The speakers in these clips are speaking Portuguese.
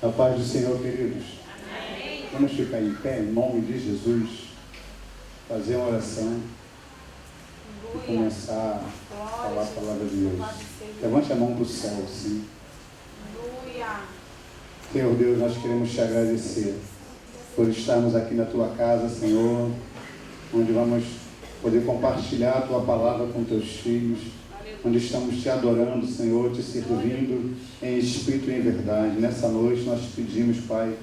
A paz do Senhor, queridos. Amém. Vamos ficar em pé, em nome de Jesus, fazer uma oração e começar a falar a palavra de Deus. Levante a mão para o céu, assim. Senhor Deus, nós queremos te agradecer por estarmos aqui na tua casa, Senhor, onde vamos poder compartilhar a tua palavra com teus filhos, onde estamos te adorando, Senhor, te servindo em espírito e em verdade. Nessa noite nós te pedimos, Pai,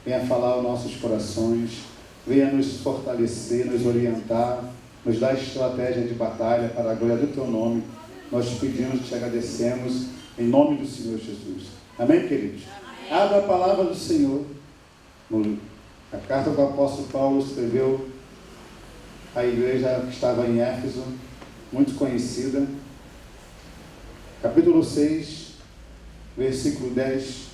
venha falar aos nossos corações, venha nos fortalecer, nos orientar, nos dar estratégia de batalha para a glória do teu nome. Nós te pedimos e te agradecemos em nome do Senhor Jesus. Amém, queridos? Amém. Abra a palavra do Senhor. A carta que o apóstolo Paulo escreveu à igreja que estava em Éfeso, muito conhecida. Capítulo 6, versículo 10.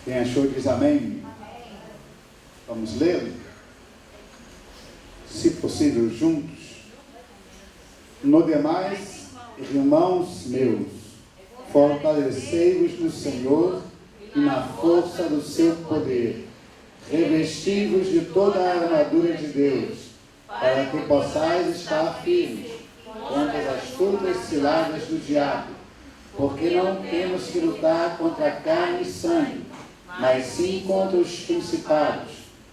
Quem achou diz amém? Amém. Vamos ler? Se possível, juntos. No demais, irmãos meus, fortalecei-vos no Senhor e na força do seu poder. Revesti-vos de toda a armadura de Deus, para que possais estar firmes contra as astutas ciladas do diabo, porque não temos que lutar contra carne e sangue, mas sim contra os principados,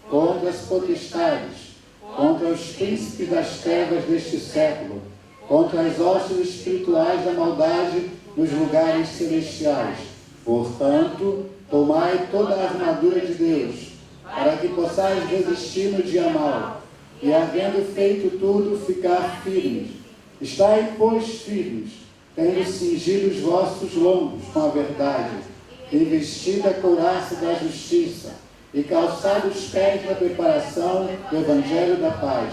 contra as potestades, contra os príncipes das trevas deste século, contra as hostes espirituais da maldade nos lugares celestiais. Portanto, tomai toda a armadura de Deus, para que possais resistir no dia mau, e havendo feito tudo, ficar firmes. Estai, pois, firmes, tendo cingido os vossos lombos com a verdade, e vestida a couraça da justiça, e calçado os pés na preparação do Evangelho da paz,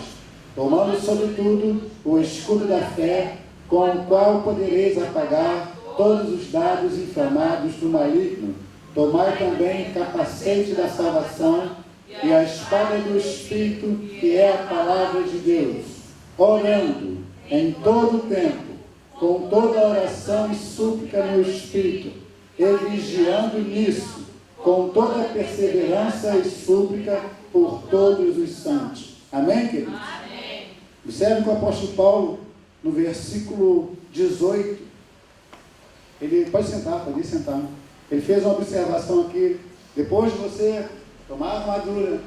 tomando sobretudo o escudo da fé, com o qual podereis apagar todos os dardos inflamados do maligno. Tomai também o capacete da salvação e a espada do Espírito, que é a palavra de Deus, orando em todo o tempo, com toda oração e súplica no Espírito, e vigiando nisso, com toda perseverança e súplica por todos os santos. Amém, queridos? Amém. Observe que o apóstolo Paulo, no versículo 18, ele pode sentar, pode ir sentar. Ele fez uma observação aqui. Depois de você tomar a armadura,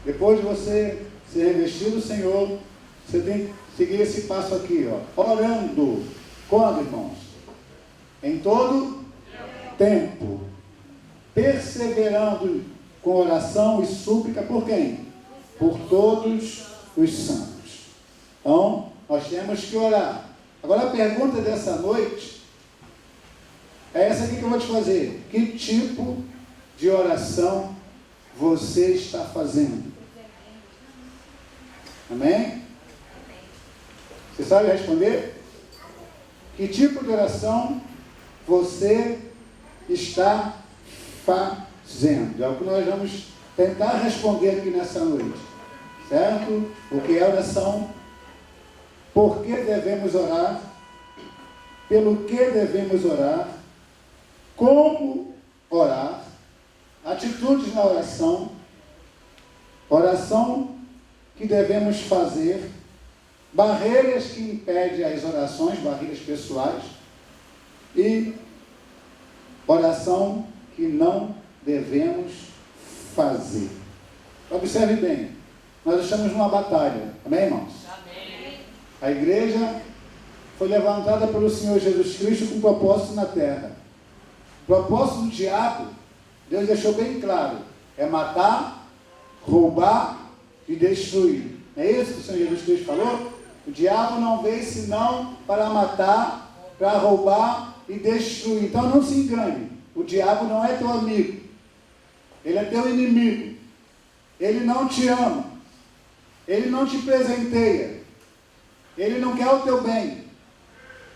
depois de você se revestir do Senhor, você tem que seguir esse passo aqui, ó. Orando. Quando, irmãos? Em todo tempo. Perseverando com oração e súplica por quem? Por todos os santos. Então, nós temos que orar. Agora a pergunta dessa noite é essa aqui que eu vou te fazer. Que tipo de oração você está fazendo? Amém? Você sabe responder? Que tipo de oração você está fazendo? É o que nós vamos tentar responder aqui nessa noite. Certo? O que é oração? Por que devemos orar? Pelo que devemos orar? Como orar? Atitudes na oração. Oração que devemos fazer. Barreiras que impedem as orações, barreiras pessoais. E oração que não devemos fazer. Observe bem, nós estamos numa batalha, amém, irmãos? Amém. A igreja foi levantada pelo Senhor Jesus Cristo com propósito na terra. O propósito do diabo, Deus deixou bem claro, é matar, roubar e destruir. Não é isso que o Senhor Jesus Cristo falou? O diabo não veio senão para matar, para roubar e destruir. Então não se engane, o diabo não é teu amigo, ele é teu inimigo, ele não te ama, ele não te presenteia, ele não quer o teu bem,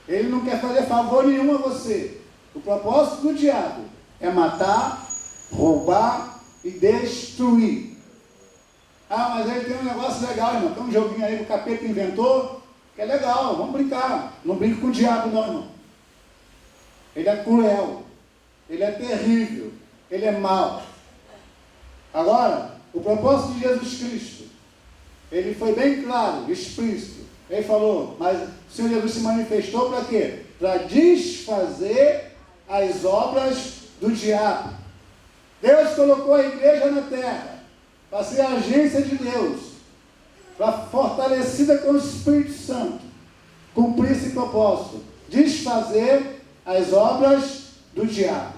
ele não quer fazer favor nenhum a você. O propósito do diabo é matar, roubar e destruir. Ah, mas ele tem um negócio legal, irmão. Tem um joguinho aí que o capeta inventou, que é legal, vamos brincar. Não brinque com o diabo, não, irmão. Ele é cruel. ele é terrível, ele é mau. Agora, o propósito de Jesus Cristo, ele foi bem claro, explícito. Ele falou, mas o Senhor Jesus se manifestou para quê? Para desfazer as obras do diabo. Deus colocou a igreja na terra para ser a agência de Deus, para fortalecida com o Espírito Santo, cumprir esse propósito, desfazer as obras do diabo,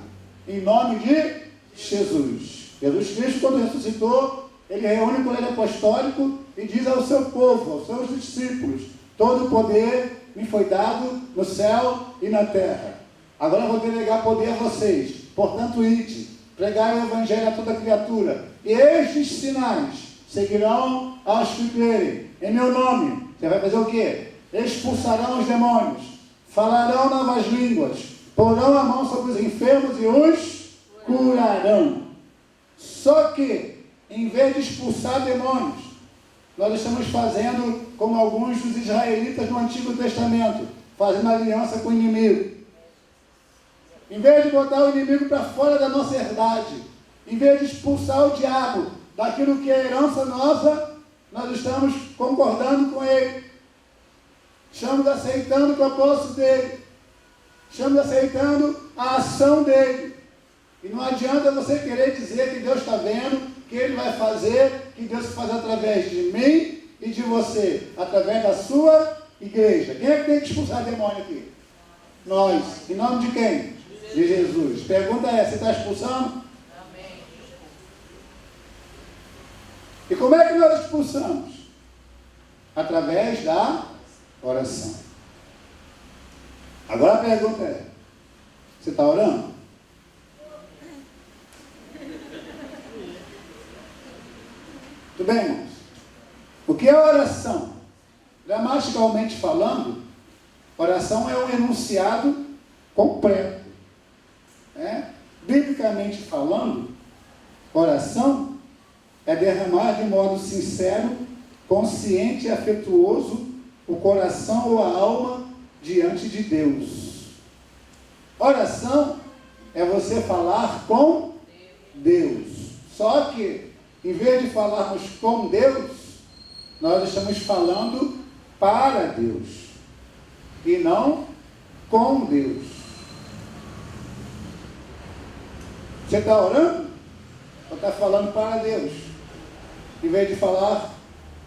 em nome de Jesus. Jesus Cristo, quando ressuscitou, ele reúne o poder apostólico e diz ao seu povo, aos seus discípulos, todo o poder me foi dado no céu e na terra. Agora eu vou delegar poder a vocês. Portanto, ide, pregai o evangelho a toda criatura. E estes sinais seguirão aos que crerem. Em meu nome, você vai fazer o quê? Expulsarão os demônios, falarão novas línguas, porão a mão sobre os enfermos e os curarão. Só que, em vez de expulsar demônios, nós estamos fazendo como alguns dos israelitas no Antigo Testamento, fazendo aliança com o inimigo. Em vez de botar o inimigo para fora da nossa herdade, em vez de expulsar o diabo daquilo que é herança nossa, nós estamos concordando com ele. Estamos aceitando o propósito dele. Estamos aceitando a ação dele. E não adianta você querer dizer que Deus está vendo, que ele vai fazer, que Deus faz através de mim e de você, através da sua igreja. Quem é que tem que expulsar demônio aqui? Nós. Em nome de quem? De Jesus. Pergunta é, você está expulsando? Amém. E como é que nós expulsamos? Através da oração. Agora a pergunta é, você está orando? Tudo bem, irmãos? O que é oração? Gramaticalmente falando, oração é um enunciado completo. Biblicamente falando, oração é derramar de modo sincero, consciente e afetuoso o coração ou a alma diante de Deus. Oração é você falar com Deus. Só que, em vez de falarmos com Deus, nós estamos falando para Deus e não com Deus. Você está orando ou está falando para Deus, em vez de falar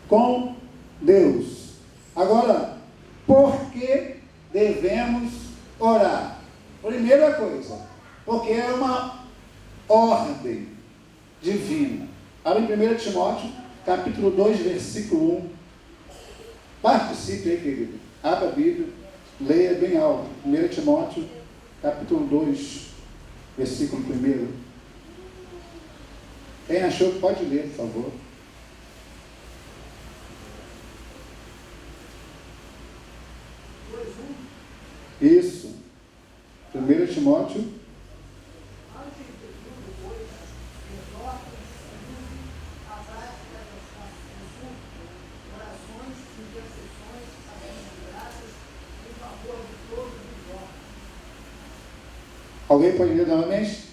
com Deus? Agora, por que devemos orar? Primeira coisa, porque é uma ordem divina. Abre em 1 Timóteo, capítulo 2, versículo 1. Participe aí, querido. Abra a Bíblia, leia bem alto. 1 Timóteo, capítulo 2, versículo 1. Quem achou, pode ler, por favor. Isso. 1 Timóteo. Alguém pode ler novamente?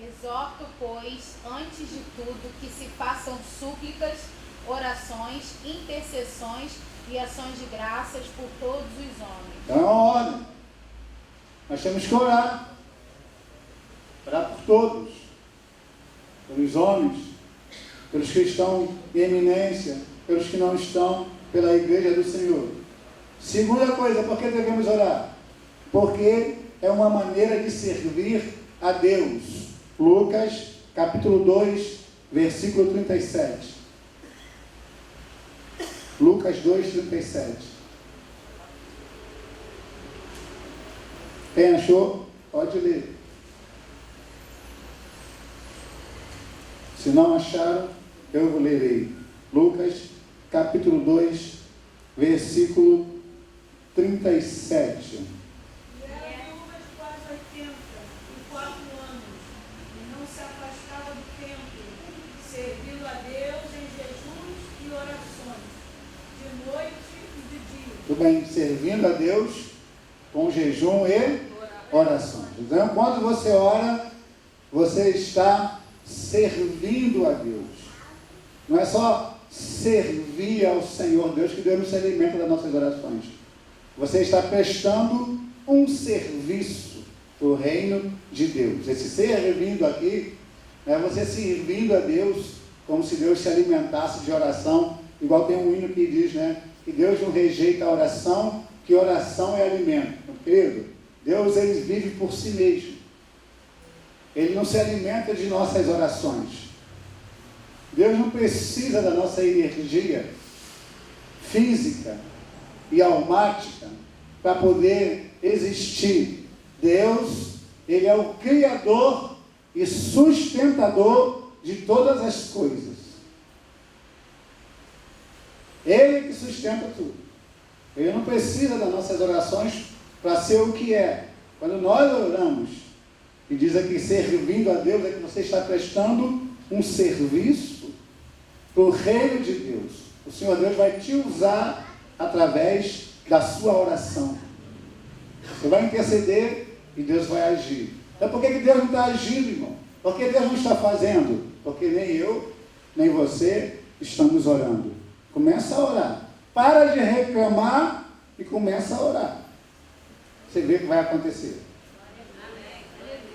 Exorto, pois, antes de tudo, que se façam súplicas, orações, intercessões e ações de graças por todos os homens. Então é uma ordem. Nós temos que orar. Orar por todos. Pelos homens, pelos que estão em eminência, pelos que não estão, pela igreja do Senhor. Segunda coisa, por que devemos orar? Porque é uma maneira de servir a Deus. Lucas, capítulo 2, versículo 37. Lucas 2, 37. Quem achou? Pode ler. Se não acharam, eu vou ler aí. Lucas, capítulo 2, versículo 37. Tudo bem, servindo a Deus com jejum e orações. Então, quando você ora, você está servindo a Deus. Não é só servir ao Senhor Deus, que Deus não se alimenta das nossas orações. Você está prestando um serviço para o reino de Deus. Esse servindo aqui, é você servindo a Deus como se Deus se alimentasse de oração, igual tem um hino que diz, né, que Deus não rejeita a oração, que oração é alimento. Querido, Deus, ele vive por si mesmo. Ele não se alimenta de nossas orações. Deus não precisa da nossa energia física e almática para poder existir. Deus, ele é o Criador e sustentador de todas as coisas. Ele que sustenta tudo. Ele não precisa das nossas orações para ser o que é. Quando nós oramos, e diz aqui, servindo a Deus, é que você está prestando um serviço para o reino de Deus. O Senhor Deus vai te usar através da sua oração. Você vai interceder e Deus vai agir. Então por que Deus não está agindo, irmão? Por que Deus não está fazendo? Porque nem eu, nem você estamos orando. Começa a orar. Para de reclamar e começa a orar. Você vê o que vai acontecer.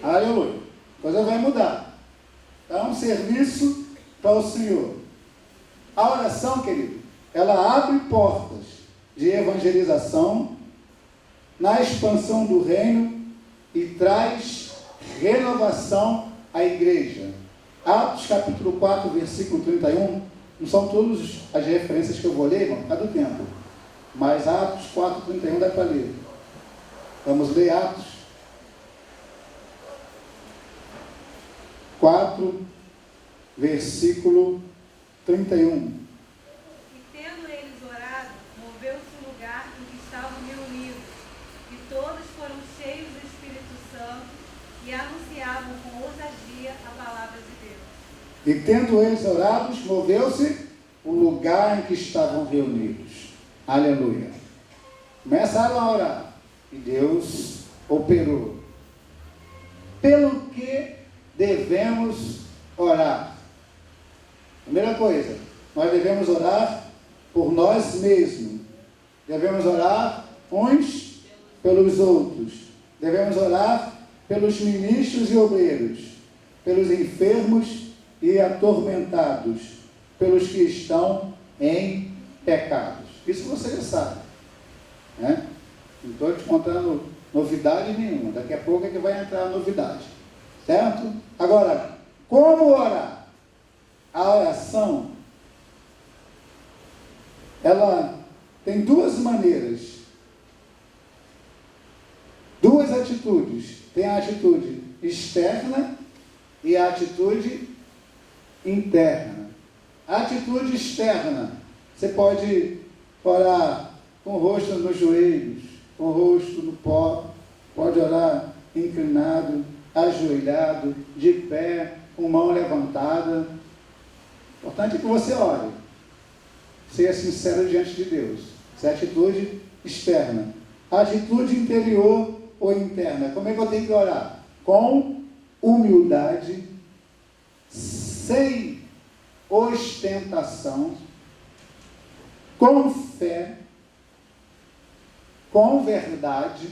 Aleluia. A coisa vai mudar. É um serviço para o Senhor. A oração, querido, ela abre portas de evangelização na expansão do reino e traz renovação à igreja. Atos capítulo 4, versículo 31, não são todas as referências que eu vou ler, irmão, por causa do tempo. Mas Atos 4, 31 dá para ler. Vamos ler Atos 4, versículo 31. E tendo eles orado, moveu-se o lugar em que estavam reunidos, e todos foram cheios do Espírito Santo e anunciavam com ousadia a palavra de Deus. E tendo eles orado, moveu-se o lugar em que estavam reunidos. Aleluia. Começaram a orar e Deus operou. Pelo que devemos orar? Primeira coisa, nós devemos orar por nós mesmos. Devemos orar uns pelos outros. Devemos orar pelos ministros e obreiros, pelos enfermos e atormentados, pelos que estão em pecados. Isso você já sabe, né? Não estou te contando novidade nenhuma. Daqui a pouco é que vai entrar a novidade, certo? Agora, como orar? A oração, ela tem duas maneiras, duas atitudes. Tem a atitude externa e a atitude interna. A atitude externa, você pode orar com o rosto nos joelhos, com o rosto no pó, pode orar inclinado, ajoelhado, de pé, com mão levantada. O importante é que você ore. Seja sincero diante de Deus. Essa é a atitude externa. A atitude interior ou interna. Como é que eu tenho que orar? Com humildade, sem ostentação, com fé, com verdade,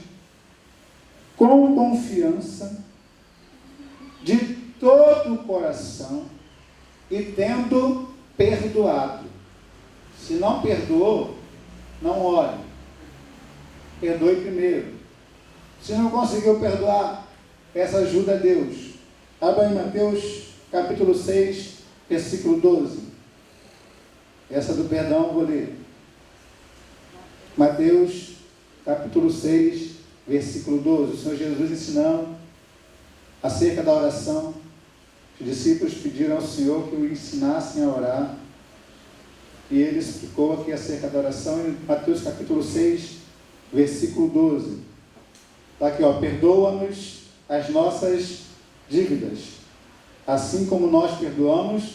com confiança, de todo o coração e tendo perdoado. Se não perdoou, não ore. Perdoe primeiro. Se não conseguiu perdoar, peça ajuda a Deus. Abra em Mateus capítulo 6, versículo 12. Essa do perdão eu vou ler. Mateus capítulo 6, versículo 12. O Senhor Jesus ensinando acerca da oração. Os discípulos pediram ao Senhor que o ensinassem a orar. E ele explicou aqui acerca da oração em Mateus capítulo 6, versículo 12. Está aqui, ó. Perdoa-nos as nossas dívidas, assim como nós perdoamos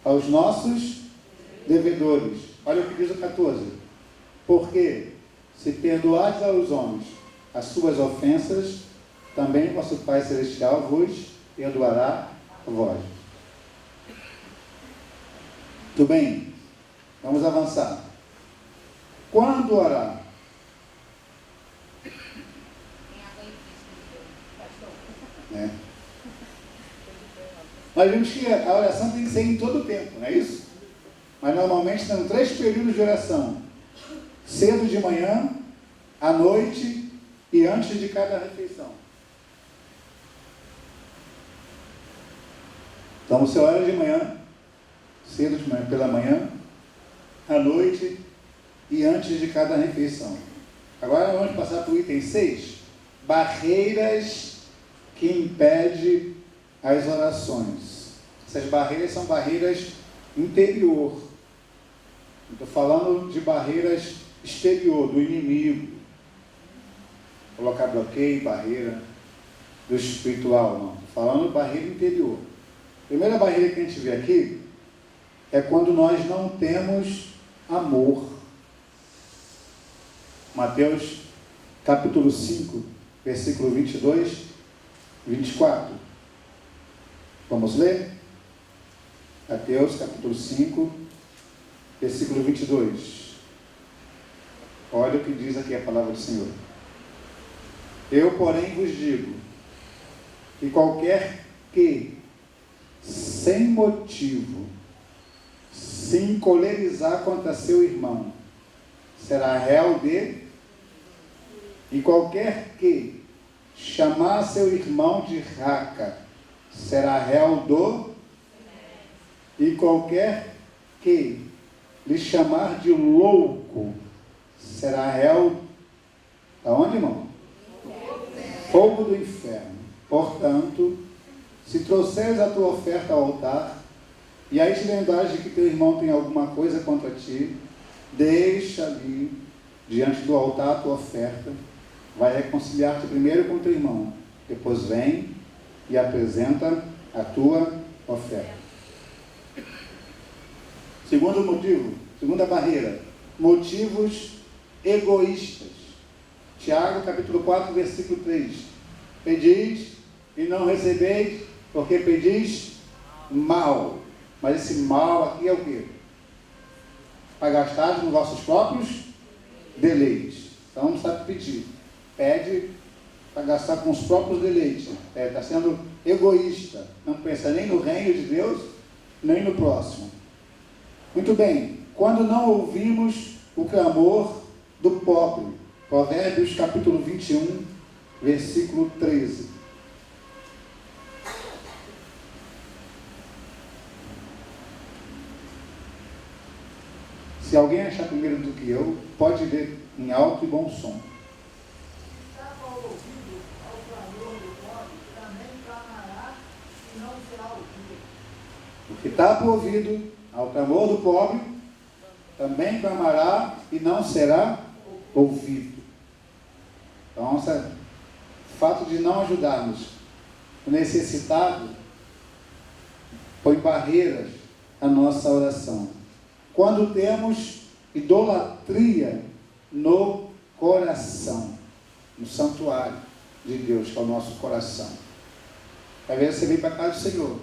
aos nossos devedores. Olha o que diz o 14. Porque se perdoares aos homens as suas ofensas, também vosso Pai Celestial vos perdoará a vós. Tudo bem? Vamos avançar. Quando orar? Nós vimos que a oração tem que ser em todo o tempo, não é isso? Mas normalmente temos 3 períodos de oração: cedo de manhã, à noite e antes de cada refeição. Então você ora de manhã, cedo de manhã, pela manhã, à noite e antes de cada refeição. Agora vamos passar para o item 6, barreiras que impedem as orações. Essas barreiras são barreiras interior. Estou falando de barreiras exterior, do inimigo. Colocar bloqueio, barreira do espiritual, não. Estou falando de barreira interior. A primeira barreira que a gente vê aqui é quando nós não temos amor. Mateus capítulo 5, versículo 22, 24. Vamos ler? Mateus capítulo 5, versículo 22. Olha o que diz aqui a palavra do Senhor. Eu, porém, vos digo que qualquer que, sem motivo, se encolerizar contra seu irmão, será réu de... E qualquer que chamar seu irmão de raca, será réu do... E qualquer que lhe chamar de louco, será réu... Aonde, irmão? Fogo do inferno. Portanto, se trouxeres a tua oferta ao altar, e aí te lembrares de que teu irmão tem alguma coisa contra ti, deixa ali, diante do altar, a tua oferta, vai reconciliar-te primeiro com teu irmão, depois vem e apresenta a tua oferta. Segundo motivo, segunda barreira, motivos egoístas. Tiago, capítulo 4, versículo 3. Pedis e não recebeis, porque pedis mal. Mas esse mal aqui é o quê? Para gastar nos vossos próprios deleites. Então não sabe pedir. Pede para gastar com os próprios deleites. Está sendo egoísta. Não pensa nem no reino de Deus, nem no próximo. Muito bem. Quando não ouvimos o clamor do pobre. Provérbios capítulo 21, versículo 13. Se alguém achar primeiro do que eu, pode ler em alto e bom som. O que está ouvido ao clamor do pobre, também clamará e não será ouvido. Então, o fato de não ajudarmos o necessitado põe barreiras à nossa oração. Quando temos idolatria no coração, no santuário de Deus, que é o nosso coração. Às vezes você vem para a casa do Senhor,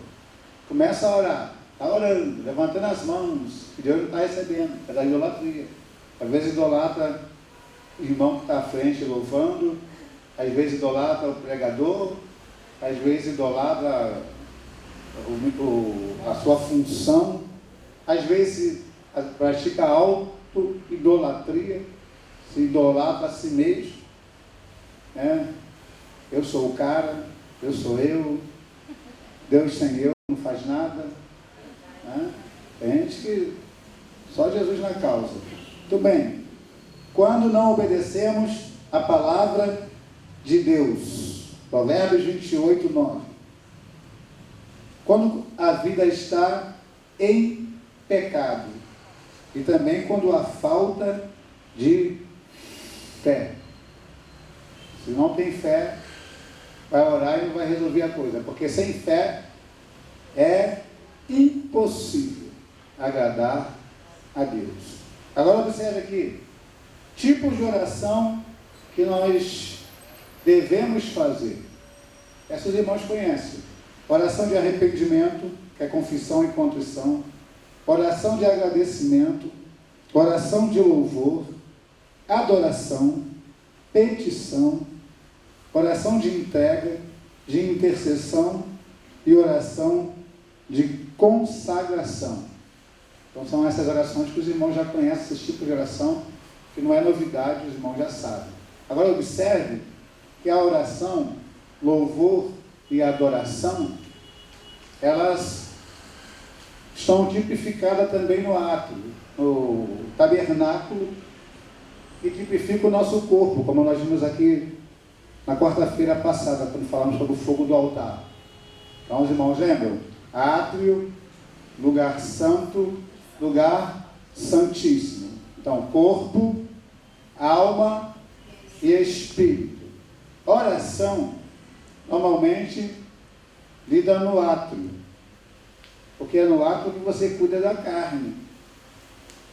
começa a orar, está orando, levantando as mãos, que Deus não está recebendo, é da idolatria. Às vezes idolatra o irmão que está à frente louvando, às vezes idolatra o pregador, às vezes idolatra a sua função, às vezes pratica auto-idolatria, se idolatra a si mesmo, né? Eu sou o cara, eu sou eu, Deus sem eu não faz nada, né? Tem gente que só Jesus na causa. Muito bem. Quando não obedecemos a palavra de Deus, Provérbios 28, 9. Quando a vida está em pecado e também quando há falta de fé. Se não tem fé, vai orar e não vai resolver a coisa, porque sem fé é impossível agradar a Deus. Agora observe aqui, tipos de oração que nós devemos fazer. Essas os irmãos conhecem. Oração de arrependimento, que é confissão e contrição. Oração de agradecimento. Oração de louvor. Adoração. Petição. Oração de entrega, de intercessão e oração de consagração. Então são essas orações que os irmãos já conhecem, esse tipo de oração, que não é novidade, os irmãos já sabem. Agora observe que a oração, louvor e adoração, elas estão tipificadas também no átrio, no tabernáculo, que tipifica o nosso corpo, como nós vimos aqui na quarta-feira passada, quando falamos sobre o fogo do altar. Então os irmãos lembram? Átrio, lugar santo, lugar santíssimo. Então, corpo, alma e espírito. Oração, normalmente, lida no átrio, porque é no átrio que você cuida da carne.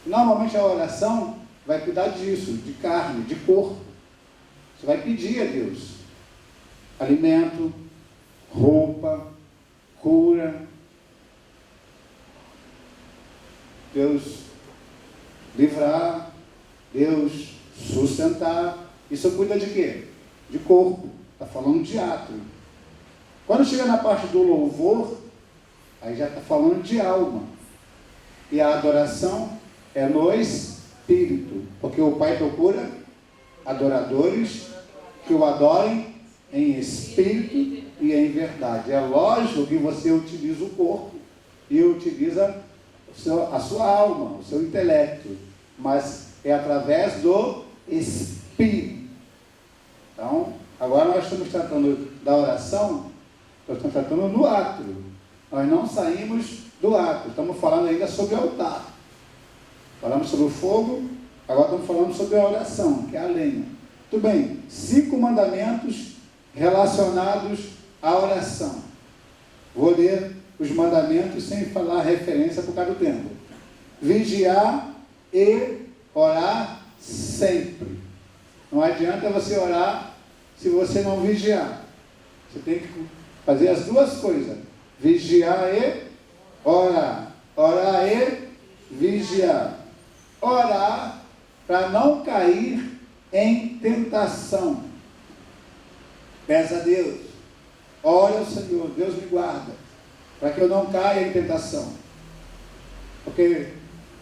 Normalmente a oração vai cuidar disso, de carne, de corpo. Você vai pedir a Deus alimento, roupa, cura. Deus livrar, Deus sustentar. Isso cuida de quê? De corpo. Está falando de átrio. Quando chega na parte do louvor, aí já está falando de alma. E a adoração é no espírito. Porque o Pai procura adoradores que o adorem em espírito e em verdade. É lógico que você utiliza o corpo e utiliza a sua alma, o seu intelecto, mas é através do espírito. Então, agora nós estamos tratando da oração, nós estamos tratando no átrio. Nós não saímos do átrio, estamos falando ainda sobre o altar. Falamos sobre o fogo, agora estamos falando sobre a oração, que é a lenha. Tudo bem, 5 mandamentos relacionados à oração. Vou ler os mandamentos sem falar referência por causa do tempo. Vigiar e orar sempre. Não adianta você orar se você não vigiar. Você tem que fazer as duas coisas. Vigiar e orar. Orar e vigiar. Orar para não cair em tentação. Peça a Deus. Ora ao Senhor, Deus me guarda, para que eu não caia em tentação. Porque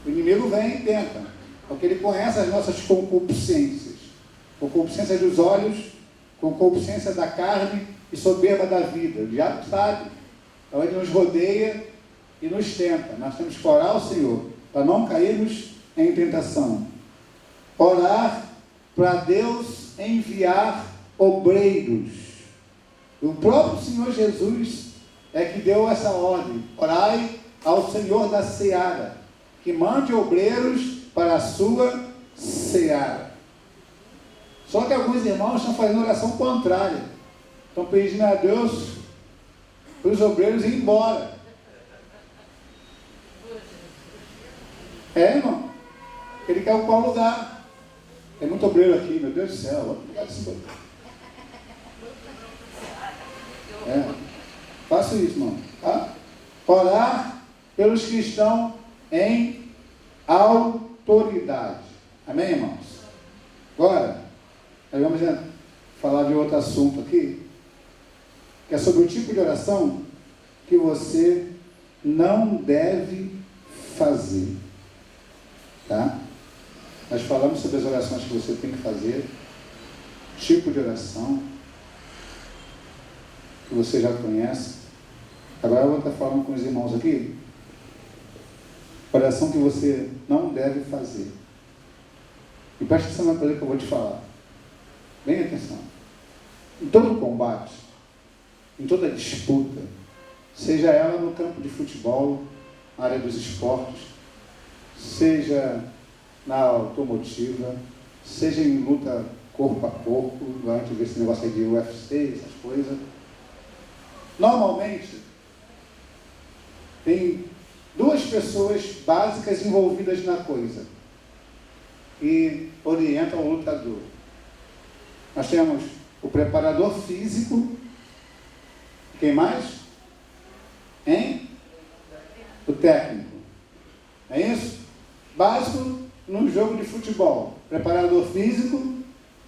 o inimigo vem e tenta, porque ele conhece as nossas concupiscências. Concupiscência dos olhos, concupiscência da carne e soberba da vida. O diabo sabe. Então ele nos rodeia e nos tenta. Nós temos que orar ao Senhor, para não cairmos em tentação. Orar para Deus enviar obreiros. O próprio Senhor Jesus é que deu essa ordem. Orai ao Senhor da seara, que mande obreiros para a sua seara. Só que alguns irmãos estão fazendo oração contrária. Estão pedindo a Deus para os obreiros ir embora. É, irmão. Ele quer ocupar um lugar. Tem muito obreiro aqui, meu Deus do céu. Faço isso, irmão. Tá? Orar pelos que estão em autoridade. Amém, irmãos? Agora, nós vamos falar de outro assunto aqui, que é sobre o tipo de oração que você não deve fazer. Tá? Nós falamos sobre as orações que você tem que fazer, tipo de oração, que você já conhece. Agora eu vou estar falando com os irmãos aqui, oração que você não deve fazer. E preste atenção na coisa que eu vou te falar. Bem atenção. Em todo combate, em toda disputa, seja ela no campo de futebol, na área dos esportes, seja na automotiva, seja em luta corpo a corpo, a gente vê esse negócio aí de UFC, essas coisas. Normalmente, tem 2 pessoas básicas envolvidas na coisa e orientam o lutador. Nós temos o preparador físico Quem mais? Hein? O técnico. É isso? Básico no jogo de futebol. Preparador físico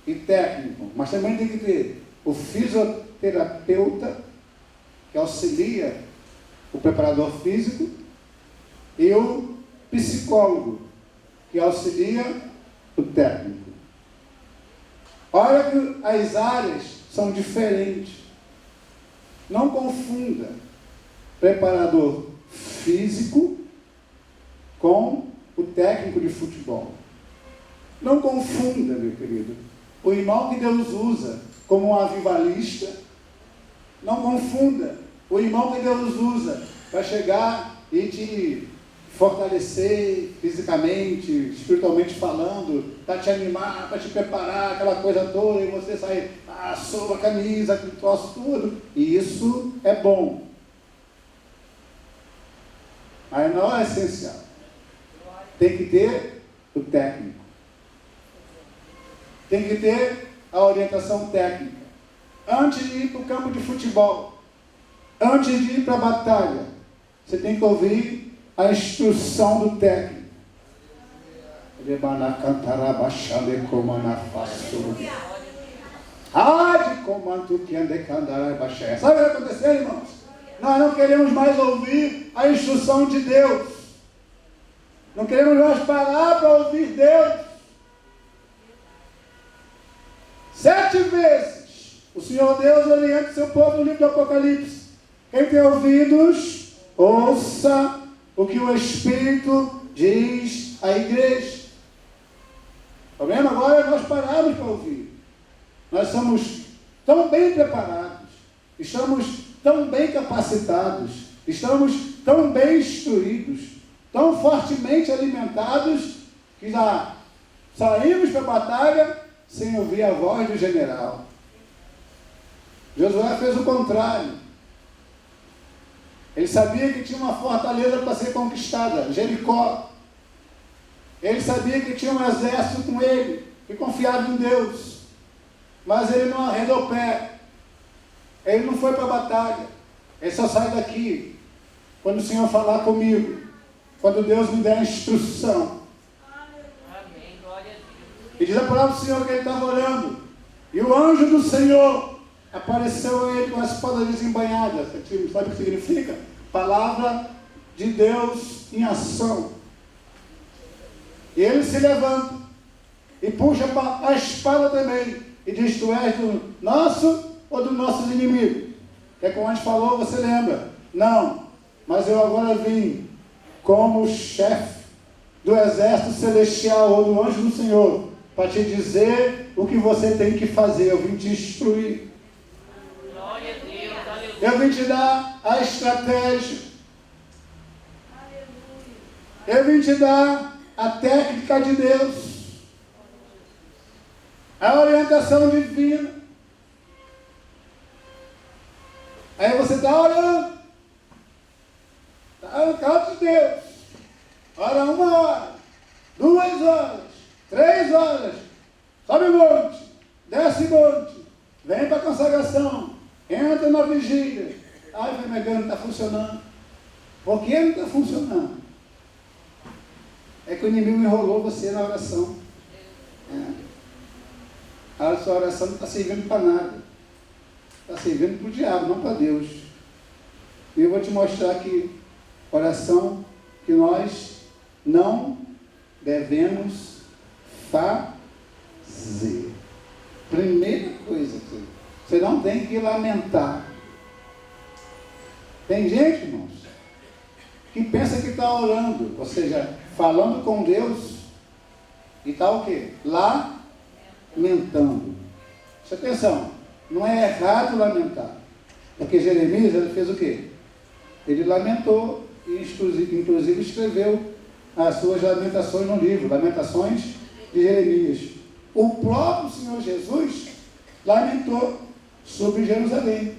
e técnico. Mas também tem que ter o fisioterapeuta, que auxilia o preparador físico, e o psicólogo, que auxilia o técnico. Olha que as áreas são diferentes. Não confunda preparador físico com o técnico de futebol. Não confunda, meu querido. O irmão que Deus usa como um avivalista, não confunda o irmão que Deus usa para chegar e te fortalecer fisicamente, espiritualmente falando, para te animar, para te preparar, aquela coisa toda, e você sair, soa a camisa, troço tudo. E isso é bom. Mas não é essencial. Tem que ter o técnico. Tem que ter a orientação técnica. Antes de ir para o campo de futebol, antes de ir para a batalha, você tem que ouvir a instrução do técnico. Sabe o que vai acontecer, irmãos? Nós não queremos mais ouvir a instrução de Deus. Não queremos mais parar para ouvir Deus. 7 vezes o Senhor Deus orienta o seu povo no livro do Apocalipse. Quem tem ouvidos, ouça o que o Espírito diz à igreja. O problema agora é nós pararmos para ouvir. Nós somos tão bem preparados, estamos tão bem capacitados, estamos tão bem instruídos, tão fortemente alimentados, que já saímos para a batalha sem ouvir a voz do general. Josué fez o contrário. Ele sabia que tinha uma fortaleza para ser conquistada, Jericó. Ele sabia que tinha um exército com ele, e confiava em Deus. Mas ele não arredou o pé. Ele não foi para a batalha. Ele só sai daqui quando o Senhor falar comigo, quando Deus me der a instrução. Amém, glória a Deus. E diz a palavra do Senhor que ele estava orando, e o anjo do Senhor apareceu a ele com a espada desembainhada. Sabe o que significa? Palavra de Deus em ação. E ele se levanta e puxa a espada também e diz: tu és do nosso ou dos nossos inimigos? Que é como a gente falou, você lembra? Não, mas eu agora vim como chefe do exército celestial ou do anjo do Senhor para te dizer o que você tem que fazer. Eu vim te instruir. Glória a Deus, aleluia. Eu vim te dar a estratégia. Eu vim te dar a técnica de Deus, a orientação divina. Aí você está orando, está no canto de Deus, ora 1 hora, 2 horas, 3 horas, sobe monte, desce monte, vem para a consagração, entra na vigília. Ai, vai megando, não está funcionando. Por que não está funcionando? É que o inimigo enrolou você na oração. A sua oração não está servindo para nada. Está servindo para o diabo, não para Deus. E eu vou te mostrar aqui oração que nós não devemos fazer. Primeira coisa, você não tem que lamentar. Tem gente, irmãos, que pensa que está orando, ou seja, falando com Deus, e está o quê? Lamentando. Presta atenção, não é errado lamentar, porque Jeremias, ele fez o quê? Ele lamentou, e inclusive escreveu as suas lamentações no livro, Lamentações de Jeremias. O próprio Senhor Jesus lamentou sobre Jerusalém.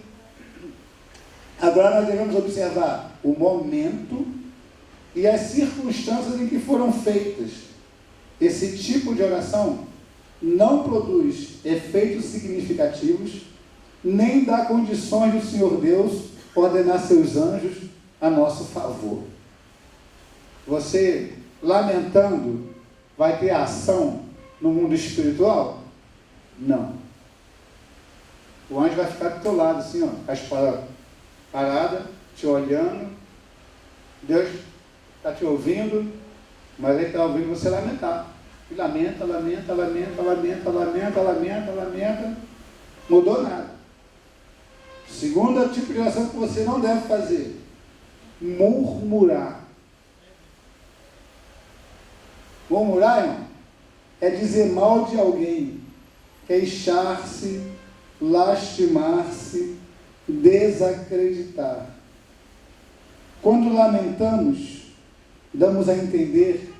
Agora nós devemos observar o momento e as circunstâncias em que foram feitas. Esse tipo de oração não produz efeitos significativos nem dá condições do Senhor Deus ordenar seus anjos a nosso favor. Você, lamentando, vai ter ação no mundo espiritual? Não. O anjo vai ficar do teu lado, assim, ó, com a espada parada, te olhando. Deus está te ouvindo, mas Ele está ouvindo você lamentar. E lamenta, lamenta, lamenta, lamenta, lamenta, lamenta, lamenta. Mudou nada. Segundo tipo de oração que você não deve fazer: murmurar. Murmurar, irmão, é dizer mal de alguém, queixar-se, lastimar-se, desacreditar. Quando lamentamos, damos a entender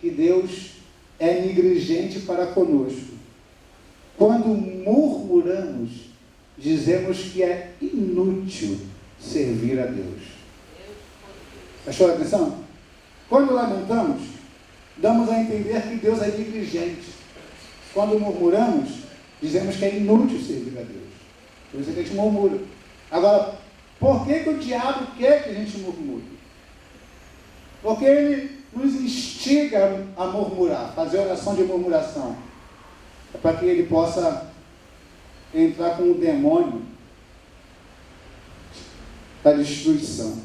que Deus é negligente para conosco. Quando murmuramos, dizemos que é inútil servir a Deus. Prestou atenção? Quando lamentamos, damos a entender que Deus é negligente. Quando murmuramos, dizemos que é inútil servir a Deus. Por isso que a gente murmura. Agora, por que o diabo quer que a gente murmure? Porque ele nos instiga a murmurar, fazer oração de murmuração. É para que ele possa entrar com o demônio da destruição.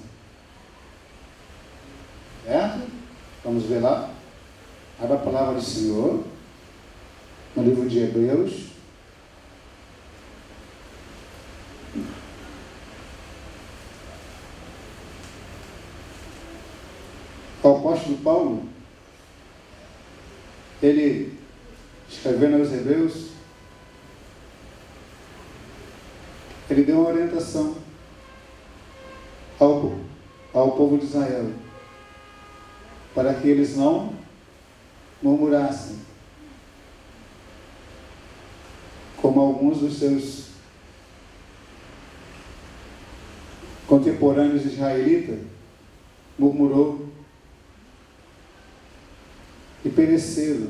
Certo? Vamos ver lá. Abra a palavra do Senhor no livro de Hebreus. O apóstolo Paulo, ele, escrevendo aos Hebreus, ele deu uma orientação ao povo de Israel, para que eles não murmurassem, como alguns dos seus contemporâneos israelitas murmurou e pereceram.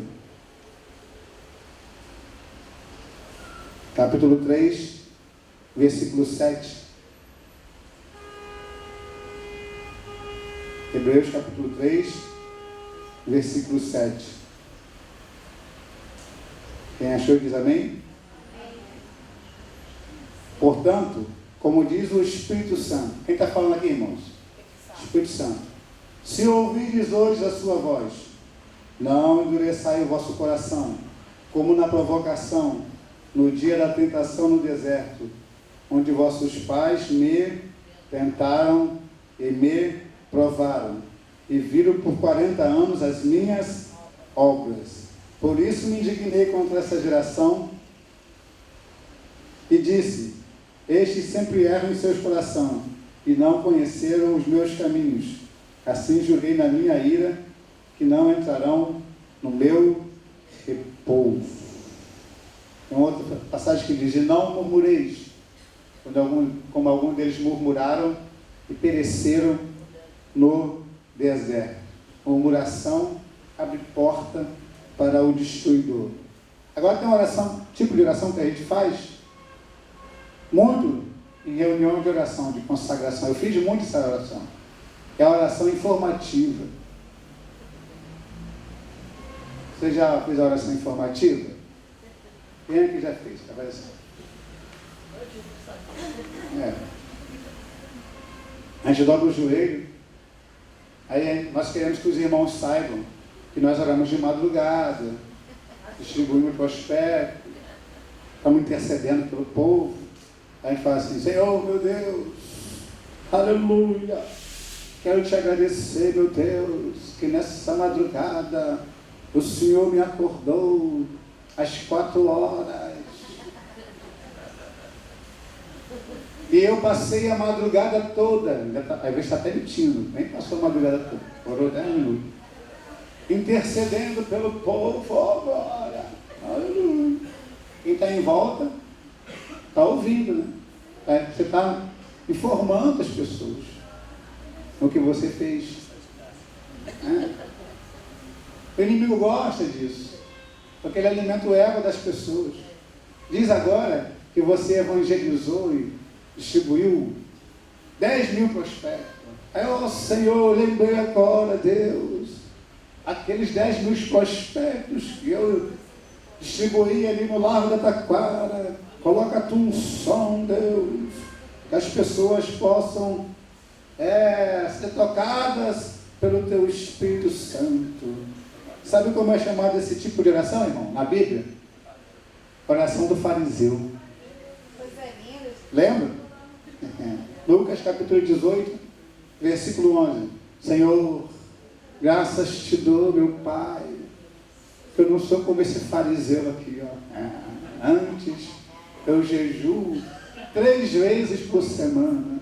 Capítulo 3, versículo 7. Hebreus capítulo 3, versículo 7. Quem achou diz amém? Portanto, como diz o Espírito Santo. Quem está falando aqui, irmãos? Espírito Santo. Se ouvirdes hoje a sua voz, não endureçai o vosso coração, como na provocação, no dia da tentação no deserto, onde vossos pais me tentaram e me provaram, e viram por 40 anos as minhas obras. Por isso me indignei contra essa geração e disse: estes sempre erram em seus corações, e não conheceram os meus caminhos. Assim jurei na minha ira, que não entrarão no meu repouso. Tem outra passagem que diz: e não murmureis, como alguns deles murmuraram e pereceram no deserto. Murmuração abre porta para o destruidor. Agora tem uma oração, tipo de oração que a gente faz muito em reunião de oração, de consagração. Eu fiz muito essa oração. É a oração informativa. Você já fez a oração informativa? Quem é que já fez? A gente dobra o joelho. Aí nós queremos que os irmãos saibam que nós oramos de madrugada, distribuímos prospecto, estamos intercedendo pelo povo. Aí a gente fala assim: Senhor, meu Deus, aleluia, quero te agradecer, meu Deus, que nessa madrugada o Senhor me acordou às 4 horas. E eu passei a madrugada toda, às vezes está até mentindo, nem passou a madrugada toda, orou 10 minutos, intercedendo pelo povo agora. Aleluia. Quem está em volta está ouvindo, né? Você está informando as pessoas o que você fez. O inimigo gosta disso, porque ele alimenta o ego das pessoas. Diz agora que você evangelizou e distribuiu 10.000 prospectos. Aí, ó Senhor, lembrei agora, Deus, aqueles 10.000 prospectos que eu distribuí ali no Largo da Taquara. Coloca a tua unção, Deus, que as pessoas possam ser tocadas pelo teu Espírito Santo. Sabe como é chamado esse tipo de oração, irmão? Na Bíblia? Oração do fariseu. Coisa linda. Lembra? Lucas capítulo 18, versículo 11. Senhor, graças te dou, meu Pai, que eu não sou como esse fariseu aqui, ó. Antes eu jejuo 3 vezes por semana,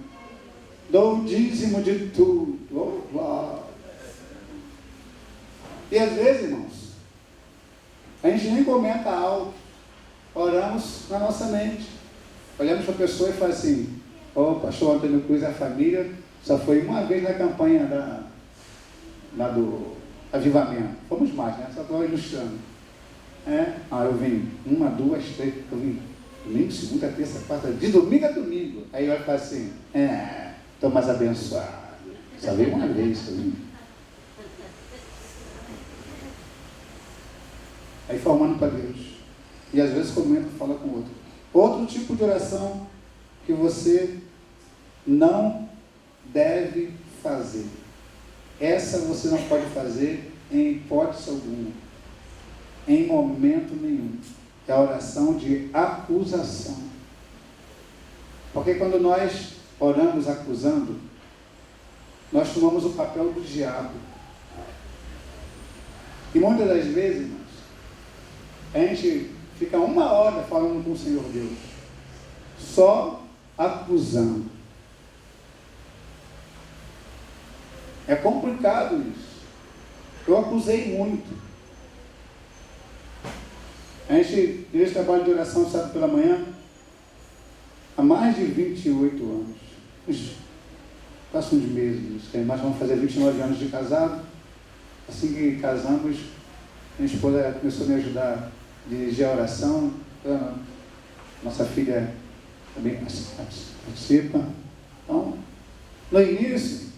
dou o dízimo de tudo. Oh, glória. E às vezes, irmãos, a gente nem comenta algo, oramos na nossa mente, olhamos para a pessoa e fala assim: ó, pastor Antônio Cruz, a família só foi uma vez na campanha do avivamento. Fomos mais, né? Só estou ilustrando. Eu vim 1, 2, 3, eu vim domingo, segunda, terça, quarta, de domingo a domingo. Aí eu falo assim: estou mais abençoado. Só veio uma vez comigo. Aí formando para Deus. E às vezes comenta, fala com outro. Outro tipo de oração que você não deve fazer. Essa você não pode fazer em hipótese alguma, em momento nenhum. É a oração de acusação. Porque quando nós oramos acusando, nós tomamos o papel do diabo. E muitas das vezes, irmãos, a gente fica 1 hora falando com o Senhor Deus, só acusando. É complicado isso. Eu acusei muito. A gente fez trabalho de oração sábado pela manhã há mais de 28 anos. Quase uns meses. Nós vamos fazer 29 anos de casado. Assim que casamos, minha esposa começou a me ajudar a dirigir a oração. Nossa filha também participa. Então, no início,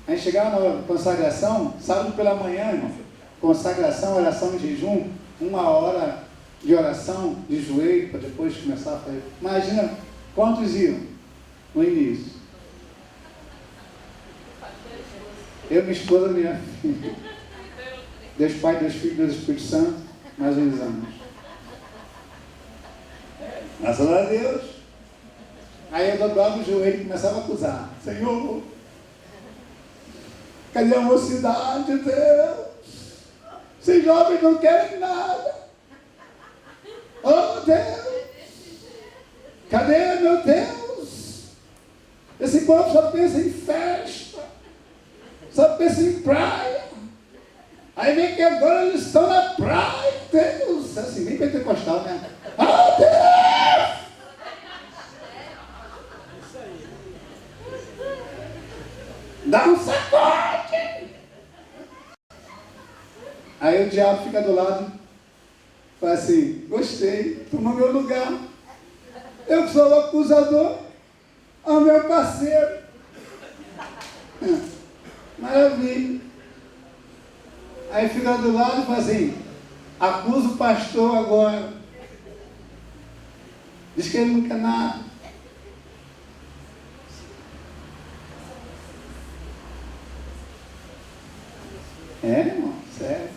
a gente chegava na consagração, sábado pela manhã, irmão, consagração, oração em jejum, 1 hora de oração, de joelho, para depois começar a fazer. Imagina quantos iam no início. Eu, minha esposa, minha filha. Deus Pai, Deus Filho, Deus Espírito Santo, mais uns anos. Graças a Deus. Aí eu dobrava o joelho e começava a acusar. Senhor, cadê a mocidade, Deus? Esses jovens não querem nada. Oh, Deus! Cadê, meu Deus? Esse povo só pensa em festa, só pensa em praia. Aí vem que agora eles estão na praia, Deus! Assim, bem pentecostal, né? Oh, Deus! Dá um sacode! Aí o diabo fica do lado, fala assim: gostei, tomou meu lugar. Eu sou o acusador, ao meu parceiro. Maravilha. Aí fica do lado e fala assim: acusa o pastor agora. Diz que ele não quer nada. Irmão, sério.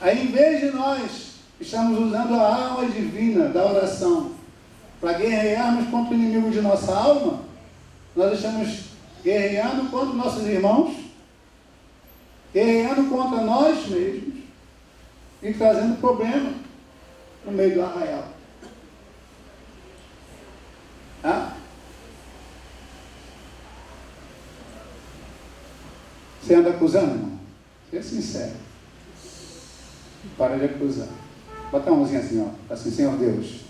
Aí, em vez de nós estamos usando a alma divina da oração para guerrearmos contra o inimigo de nossa alma, nós estamos guerreando contra nossos irmãos, guerreando contra nós mesmos e trazendo problema no meio do arraial. Você anda acusando, irmão? Seja sincero. Para de acusar. Bota a mãozinha assim, ó. Assim: Senhor Deus,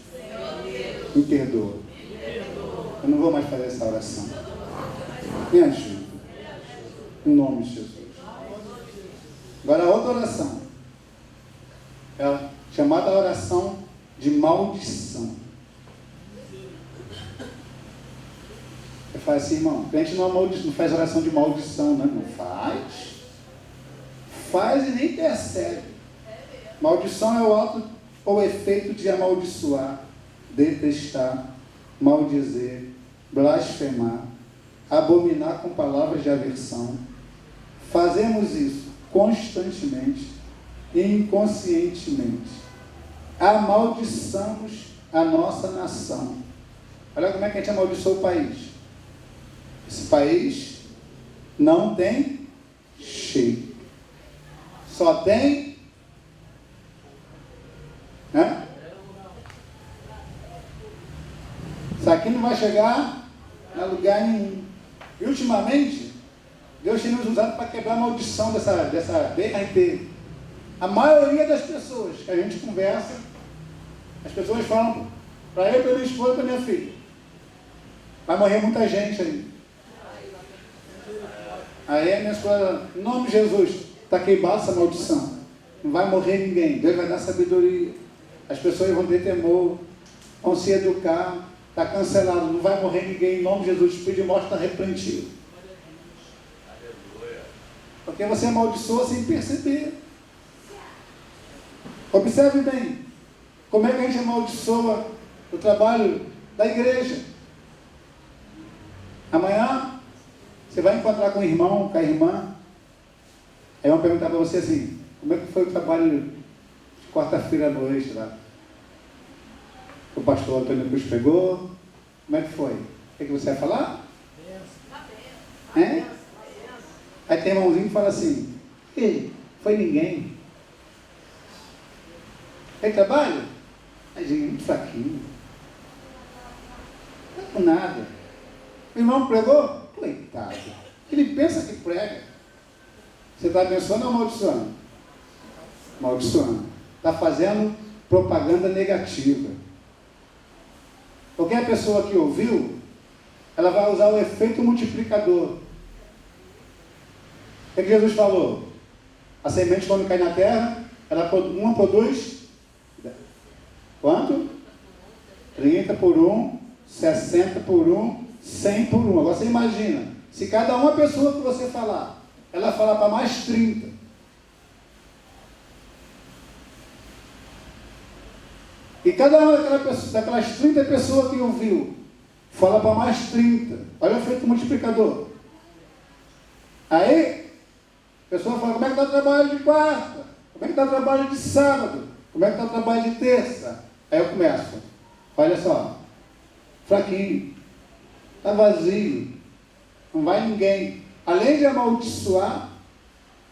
me perdoa. Eu não vou mais fazer essa oração. Me ajuda. Em nome de Jesus. Agora a outra oração. É chamada oração de maldição. Eu falo assim, irmão, a gente não faz oração de maldição, não faz. Faz e nem percebe. Maldição é o ato ou efeito de amaldiçoar, detestar, maldizer, blasfemar, abominar com palavras de aversão. Fazemos isso constantemente e inconscientemente. Amaldiçamos a nossa nação. Olha como é que a gente amaldiçoou o país. Esse país não tem cheiro. Só tem, né? Isso aqui não vai chegar a lugar nenhum. E ultimamente, Deus tem nos usado para quebrar a maldição dessa BRT. A maioria das pessoas que a gente conversa, as pessoas falam para eu, para minha esposa, para minha filha: vai morrer muita gente aí. Aí a minha esposa, em nome de Jesus, está queimada essa maldição. Não vai morrer ninguém. Deus vai dar sabedoria. As pessoas vão ter temor, vão se educar. Está cancelado, não vai morrer ninguém. Em nome de Jesus, o Espírito de morte está repreendido. Porque você amaldiçoa sem perceber. Observe bem como é que a gente amaldiçoa o trabalho da igreja. Amanhã você vai encontrar com o irmão, com a irmã. Aí vão perguntar para você assim: como é que foi o trabalho de quarta-feira à noite lá? O pastor Antônio Cruz pegou. Como é que foi? O que você vai falar? É? Aí tem irmãozinho que fala assim: ei, foi ninguém. Tem trabalho? Aí diz, muito fraquinho. Não é com nada. O irmão pregou? Coitado. Ele pensa que prega. Você está abençoando ou amaldiçoando? Amaldiçoando. Está fazendo propaganda negativa. Porque a pessoa que ouviu, ela vai usar o efeito multiplicador. O que Jesus falou? A semente, quando cai na terra, uma produz quanto? 30 por 1, 60 por 1, 100 por 1. Agora você imagina, se cada uma pessoa que você falar, ela falar para mais 30. E cada uma daquelas 30 pessoas que ouviu, fala para mais 30. Olha o efeito multiplicador. Aí, a pessoa fala: como é que está o trabalho de quarta? Como é que está o trabalho de sábado? Como é que está o trabalho de terça? Aí eu começo: olha só, fraquinho, está vazio, não vai ninguém. Além de amaldiçoar,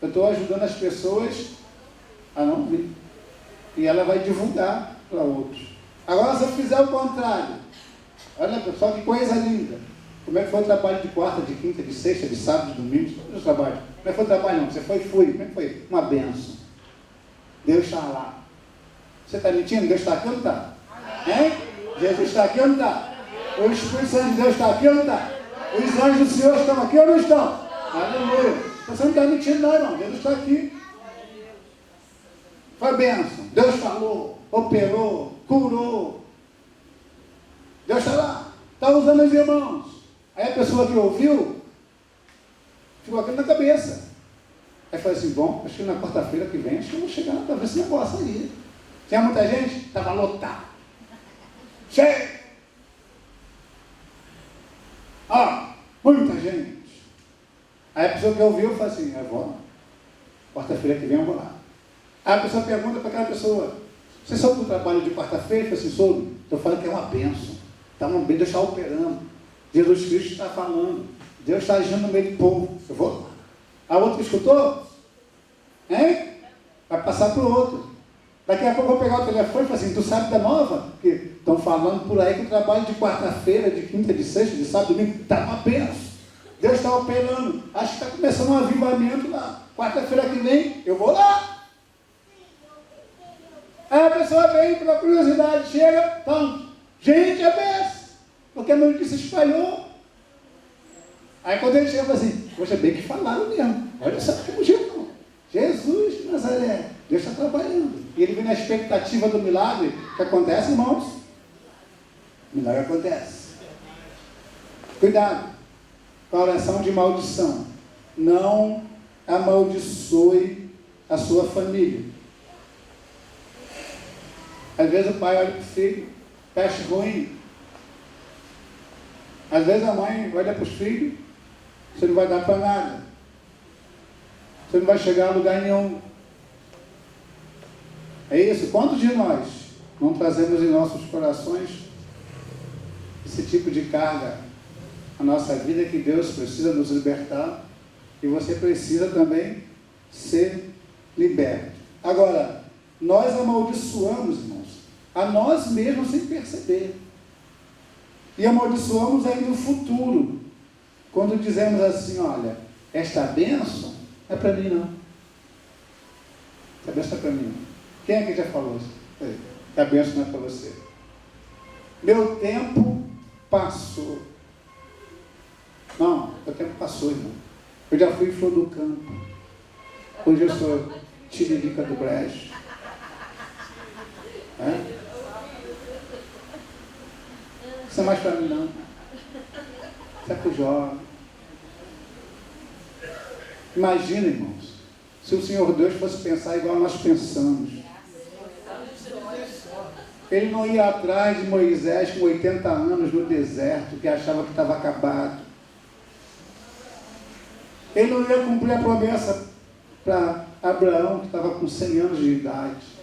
eu estou ajudando as pessoas a não vir. E ela vai divulgar para outros. Agora, se eu fizer o contrário, olha pessoal, que coisa linda. Como é que foi o trabalho de quarta, de quinta, de sexta, de sábado, de domingo? Todos os trabalhos. Como é que foi o trabalho? Não, você foi e fui. Como é que foi? Uma bênção. Deus está lá. Você está mentindo? Deus está aqui ou não está? Hein? Jesus está aqui ou não está? O Espírito Santo de Deus está aqui ou não está? Os anjos do Senhor estão aqui ou não estão? Aleluia. Você não está mentindo não, irmão. Jesus está aqui. Foi bênção. Deus falou, operou, curou. Deus está lá. Está usando os irmãos. Aí a pessoa que ouviu ficou aquilo na cabeça. Aí falou assim: bom, acho que na quarta-feira que vem, acho que eu vou chegar para ver esse negócio aí. Tinha muita gente? Estava lotado. Cheio. Muita gente. Aí a pessoa que ouviu fala assim: eu vou lá. Quarta-feira que vem eu vou lá. Aí a pessoa pergunta para aquela pessoa: você soube do trabalho de quarta-feira? Eu falo assim: soube. Estou falando que é uma bênção. Está uma bênção, Deus está operando. Jesus Cristo está falando. Deus está agindo no meio do povo. Eu vou lá. A outra escutou? Hein? Vai passar para o outro. Daqui a pouco eu vou pegar o telefone e falar assim: tu sabe da nova? Porque estão falando por aí que o trabalho de quarta-feira, de quinta, de sexta, de sábado, domingo, está uma bênção. Deus está operando. Acho que está começando um avivamento lá. Quarta-feira que vem, eu vou lá. Aí a pessoa vem pela curiosidade, chega, então, gente, é bênção. Porque a notícia se espalhou. Aí quando ele chega, fala assim: poxa, bem que falaram mesmo. Olha só que jeito, não. Jesus de Nazaré, Deus está trabalhando. e ele vem na expectativa do milagre, o que acontece, irmãos? O milagre acontece. Cuidado com a oração de maldição. Não amaldiçoe a sua família. Às vezes o pai olha para o filho, peste ruim. Às vezes a mãe olha para os filhos, você não vai dar para nada. Você não vai chegar a lugar nenhum. É isso. Quantos de nós não trazemos em nossos corações esse tipo de carga? A nossa vida que Deus precisa nos libertar e você precisa também ser liberto. Agora, nós amaldiçoamos, irmãos, a nós mesmos sem perceber. E amaldiçoamos aí no futuro, quando dizemos assim, olha, esta bênção não é para mim não. Essa bênção não é para mim não. Quem é que já falou isso? Que a bênção não é para você. Meu tempo passou. Não, meu tempo passou, irmão. Eu já fui flor do campo. Hoje eu sou tiririca do brejo. Isso não é mais para mim, não. Isso é para o jovem. Imagina, irmãos, se o Senhor Deus fosse pensar igual nós pensamos. Ele não ia atrás de Moisés com 80 anos no deserto, que achava que estava acabado. Ele não ia cumprir a promessa para Abraão, que estava com 100 anos de idade.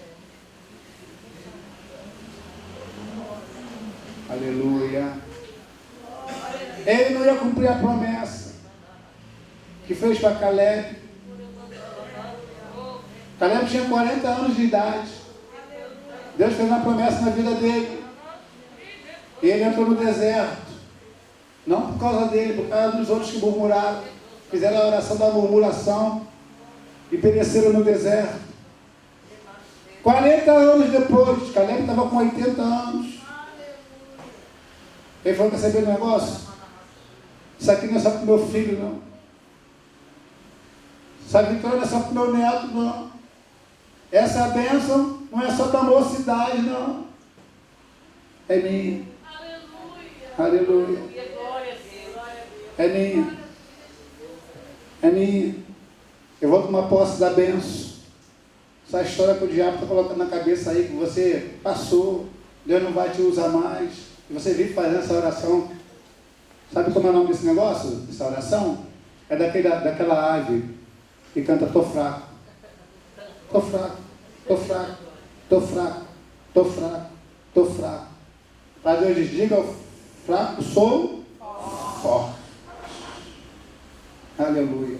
Aleluia. Ele não ia cumprir a promessa que fez para Caleb. Caleb tinha 40 anos de idade. Deus fez uma promessa na vida dele. E ele entrou no deserto. Não por causa dele, por causa dos outros que murmuraram. Fizeram a oração da murmuração e pereceram no deserto. 40 anos depois, Caleb estava com 80 anos. Ele falou, quer saber do negócio? Isso aqui não é só para o meu filho, não. Essa vitória não é só para o meu neto, não. Essa bênção não é só para a mocidade, não. É minha. Aleluia. É minha. É minha. Eu vou tomar posse da bênção. Essa história que o diabo está colocando na cabeça aí, que você passou, Deus não vai te usar mais, e você vive fazendo essa oração. Sabe como é o nome desse negócio? Dessa oração? É daquela ave que canta, tô fraco. Tô fraco, tô fraco, tô fraco, tô fraco, tô fraco. Para Deus diz, diga ao fraco, sou forte. Aleluia.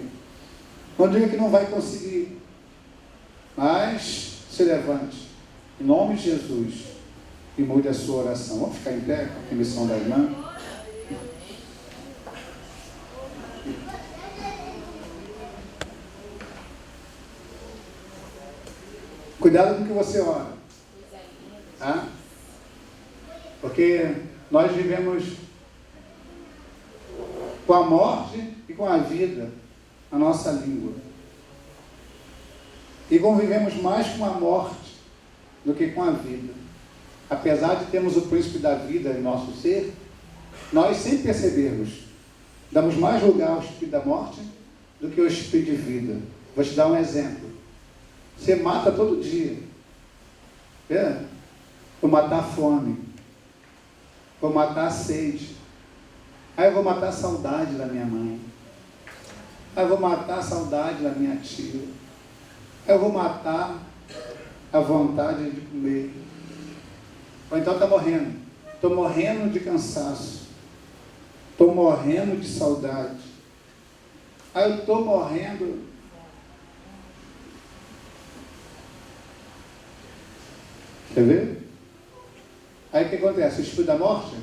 Não diga que não vai conseguir, mas se levante, em nome de Jesus, e mude a sua oração. Vamos ficar em pé com a permissão da irmã. Cuidado com o que você ora, tá? Porque nós vivemos com a morte e com a vida na nossa língua. E convivemos mais com a morte do que com a vida. Apesar de termos o príncipe da vida em nosso ser, nós, sem percebermos, damos mais lugar ao espírito da morte do que ao espírito de vida. Vou te dar um exemplo. Você mata todo dia. Vou matar a fome. Vou matar a sede. Aí eu vou matar a saudade da minha mãe. Aí eu vou matar a saudade da minha tia. Aí eu vou matar a vontade de comer. Ou então está morrendo. Estou morrendo de cansaço. Estou morrendo de saudade. Aí eu estou morrendo. Quer ver? Aí o que acontece? O espírito da morte?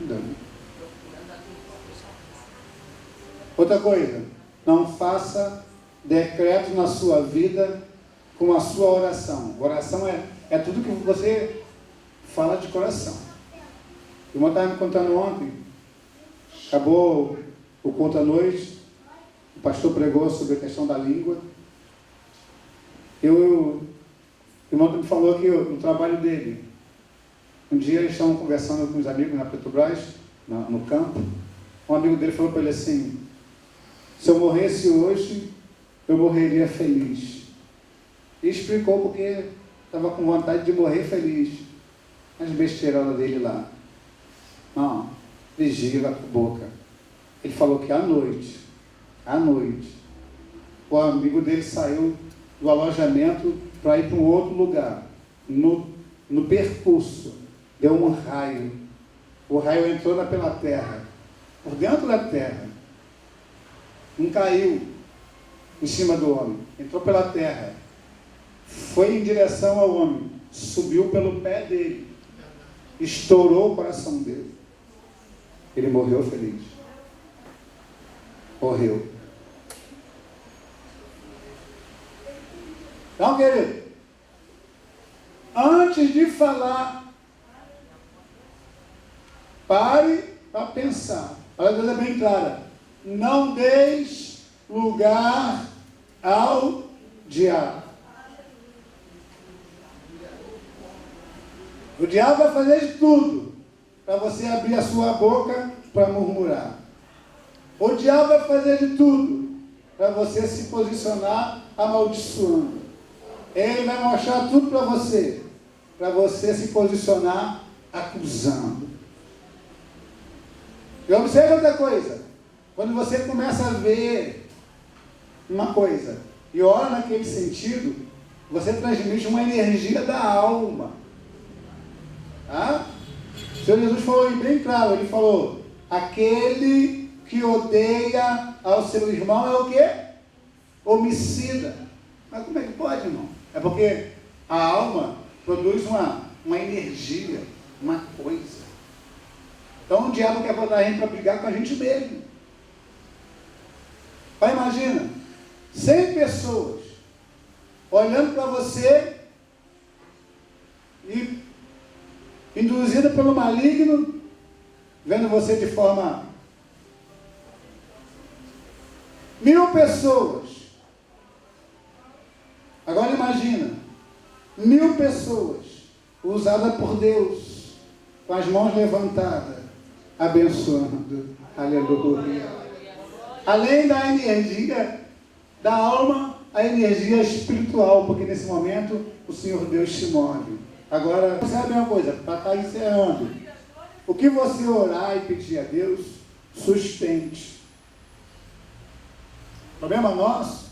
Não. Outra coisa, não faça decretos na sua vida com a sua oração. Oração é tudo que você fala de coração. O irmão estava me contando ontem, acabou o culto à noite, o pastor pregou sobre a questão da língua. O irmão me falou que no trabalho dele, um dia eles estavam conversando com os amigos na Petrobras, no campo. Um amigo dele falou para ele assim: se eu morresse hoje, eu morreria feliz. E explicou porque estava com vontade de morrer feliz. As besteirolas dele lá. Não, vigia com a boca. Ele falou que à noite, o amigo dele saiu do alojamento para ir para um outro lugar. No percurso, deu um raio. O raio entrou pela terra, por dentro da terra. Não caiu em cima do homem, entrou pela terra. Foi em direção ao homem, subiu pelo pé dele, estourou o coração dele. Ele morreu feliz. Morreu. Então, querido, antes de falar, pare para pensar. A palavra é bem clara. Não deis lugar ao diabo. O diabo vai fazer de tudo para você abrir a sua boca para murmurar. O diabo vai fazer de tudo para você se posicionar amaldiçoando. Ele vai mostrar tudo para você se posicionar acusando. E observe outra coisa. Quando você começa a ver uma coisa e ora naquele sentido, você transmite uma energia da alma. Tá? O Senhor Jesus falou bem claro, ele falou: aquele que odeia ao seu irmão é o quê? Homicida. Mas como é que pode, irmão? É porque a alma produz uma energia, uma coisa. Então o diabo quer botar a gente para brigar com a gente mesmo. Mas imagina, 100 pessoas olhando para você e induzida pelo maligno, vendo você de forma... 1000 pessoas. Agora imagina, 1000 pessoas usadas por Deus, com as mãos levantadas, abençoando. Aleluia. Além da energia da alma, a energia espiritual, porque nesse momento o Senhor Deus te move. Agora, sabe uma coisa, para estar encerrando, o que você orar e pedir a Deus, sustente. O problema nosso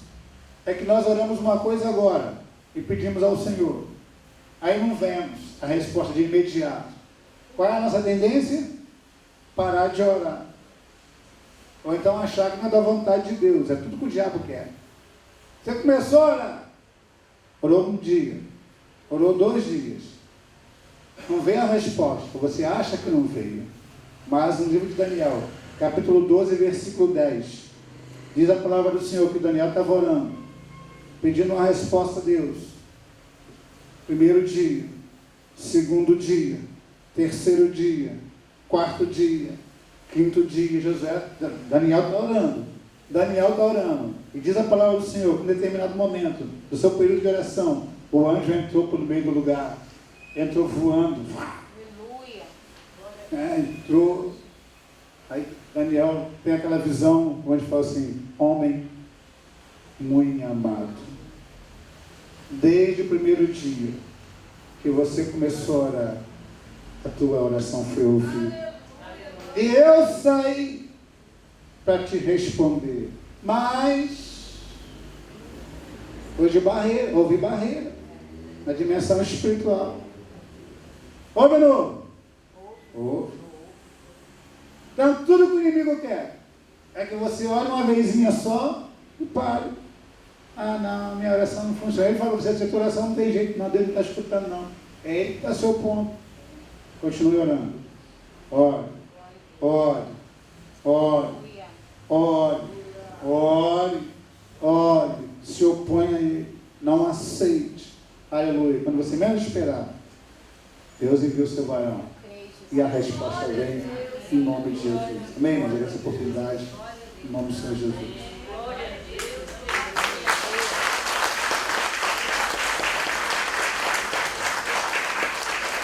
é que nós oramos uma coisa agora e pedimos ao Senhor. Aí não vemos a resposta de imediato. Qual é a nossa tendência? Parar de orar. Ou então achar que não é da vontade de Deus. É tudo que o diabo quer. Você começou a orar. Orou um dia. Orou 2 dias. Não veio a resposta. Você acha que não veio. Mas no livro de Daniel, capítulo 12, versículo 10, diz a palavra do Senhor que Daniel estava orando, pedindo uma resposta a Deus. 1º dia, 2º dia, 3º dia, 4º dia, 5º dia, Daniel está orando. Daniel está orando. E diz a palavra do Senhor que em determinado momento do seu período de oração, o anjo entrou por meio do lugar. Entrou voando. Aleluia. Entrou. Aí Daniel tem aquela visão onde fala assim: homem muito amado. Desde o primeiro dia que você começou a orar, a tua oração foi ouvida. E eu saí para te responder. Mas houve barreira na dimensão espiritual. Houve ou não? Houve. Então tudo que o inimigo quer é que você ore uma vezinha só e pare. Ah, não, minha oração não funciona. Ele falou: você, sua oração não tem jeito, não, Deus não está escutando, não. É ele que está seu ponto. Continue orando. Ore, ore, ore, ore, ore, ore. Se oponha a ele. Não aceite. Aleluia. Quando você menos esperar, Deus envia o seu varão. E a resposta vem em nome de Jesus. Amém, irmãos? Essa oportunidade, em nome do Senhor Jesus.